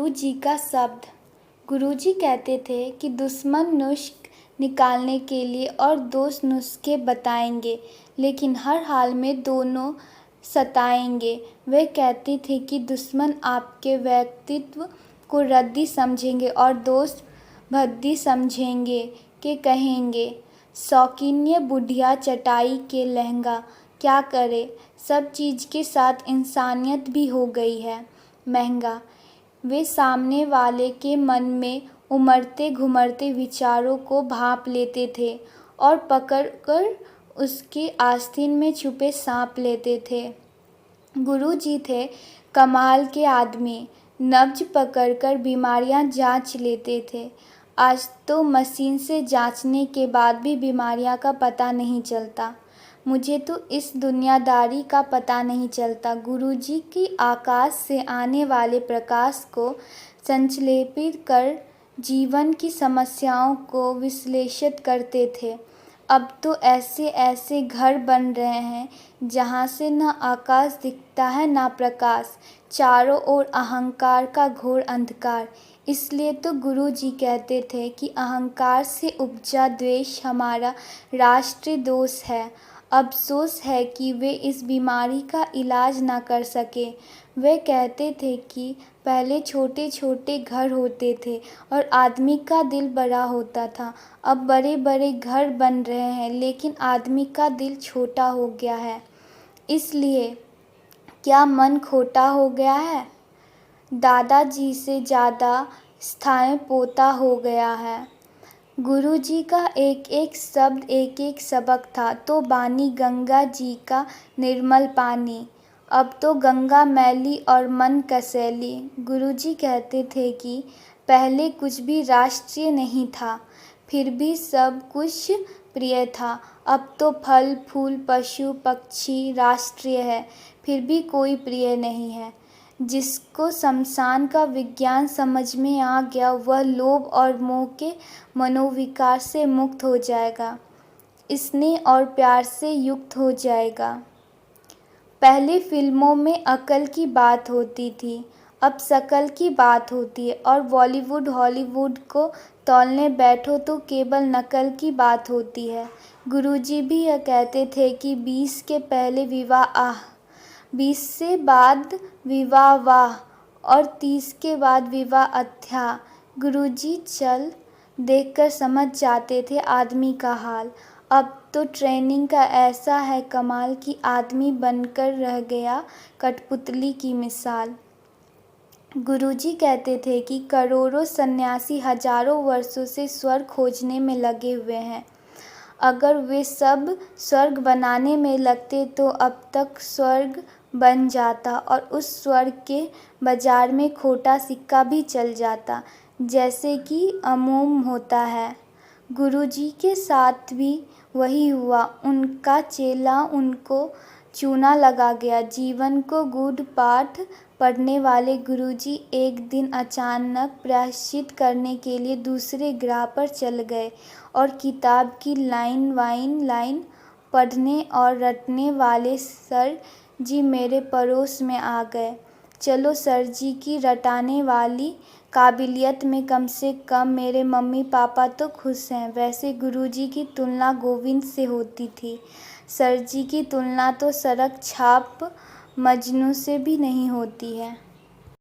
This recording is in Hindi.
गुरुजी का शब्द। गुरुजी कहते थे कि दुश्मन नुस्खे निकालने के लिए और दोस्त नुस्खे बताएंगे, लेकिन हर हाल में दोनों सताएंगे। वे कहते थे कि दुश्मन आपके व्यक्तित्व को रद्दी समझेंगे और दोस्त भद्दी समझेंगे के कहेंगे, शौकीन बुढ़िया चटाई के लहंगा, क्या करे, सब चीज़ के साथ इंसानियत भी हो गई है महंगा। वे सामने वाले के मन में उमड़ते घुमड़ते विचारों को भांप लेते थे और पकड़कर उसके आस्तीन में छुपे सांप लेते थे। गुरुजी थे कमाल के आदमी, नब्ज पकड़कर बीमारियां जांच लेते थे। आज तो मशीन से जांचने के बाद भी बीमारियां का पता नहीं चलता। मुझे तो इस दुनियादारी का पता नहीं चलता। गुरुजी की आकाश से आने वाले प्रकाश को संश्लेषित कर जीवन की समस्याओं को विश्लेषित करते थे। अब तो ऐसे ऐसे घर बन रहे हैं जहाँ से न आकाश दिखता है न प्रकाश, चारों ओर अहंकार का घोर अंधकार। इसलिए तो गुरुजी कहते थे कि अहंकार से उपजा द्वेष हमारा राष्ट्रीय दोष है। अफसोस है कि वे इस बीमारी का इलाज ना कर सके। वे कहते थे कि पहले छोटे छोटे घर होते थे और आदमी का दिल बड़ा होता था। अब बड़े बड़े घर बन रहे हैं लेकिन आदमी का दिल छोटा हो गया है। इसलिए क्या मन खोटा हो गया है? दादाजी से ज़्यादा स्थायी पोता हो गया है। गुरुजी का एक एक शब्द एक एक सबक था। तो बानी गंगा जी का निर्मल पानी, अब तो गंगा मैली और मन कसैली। गुरुजी कहते थे कि पहले कुछ भी राष्ट्रीय नहीं था, फिर भी सब कुछ प्रिय था। अब तो फल फूल पशु पक्षी राष्ट्रीय है, फिर भी कोई प्रिय नहीं है। जिसको शमशान का विज्ञान समझ में आ गया वह लोभ और मोह के मनोविकार से मुक्त हो जाएगा, स्नेह और प्यार से युक्त हो जाएगा। पहले फिल्मों में अकल की बात होती थी, अब शकल की बात होती है और बॉलीवुड हॉलीवुड को तौलने बैठो तो केवल नकल की बात होती है। गुरुजी भी यह कहते थे कि 20 के पहले विवाह 20 से बाद विवाह वाह और 30 के बाद विवाह अथ्या। गुरुजी चल देखकर समझ जाते थे आदमी का हाल। अब तो ट्रेनिंग का ऐसा है कमाल कि आदमी बनकर रह गया कठपुतली की मिसाल। गुरुजी कहते थे कि करोड़ों सन्यासी हजारों वर्षों से स्वर्ग खोजने में लगे हुए हैं। अगर वे सब स्वर्ग बनाने में लगते तो अब तक स्वर्ग बन जाता और उस स्वर्ग के बाजार में खोटा सिक्का भी चल जाता, जैसे कि अमूम होता है। गुरुजी के साथ भी वही हुआ। उनका चेला उनको चूना लगा गया। जीवन को गूढ़ पाठ पढ़ने वाले गुरुजी एक दिन अचानक प्रायश्चित करने के लिए दूसरे ग्रह पर चल गए और किताब की लाइन वाइन लाइन पढ़ने और रटने वाले सर जी मेरे पड़ोस में आ गए। चलो सर जी की रटाने वाली काबिलियत में कम से कम मेरे मम्मी पापा तो खुश हैं। वैसे गुरुजी की तुलना गोविंद से होती थी, सर जी की तुलना तो सड़क छाप मजनू से भी नहीं होती है।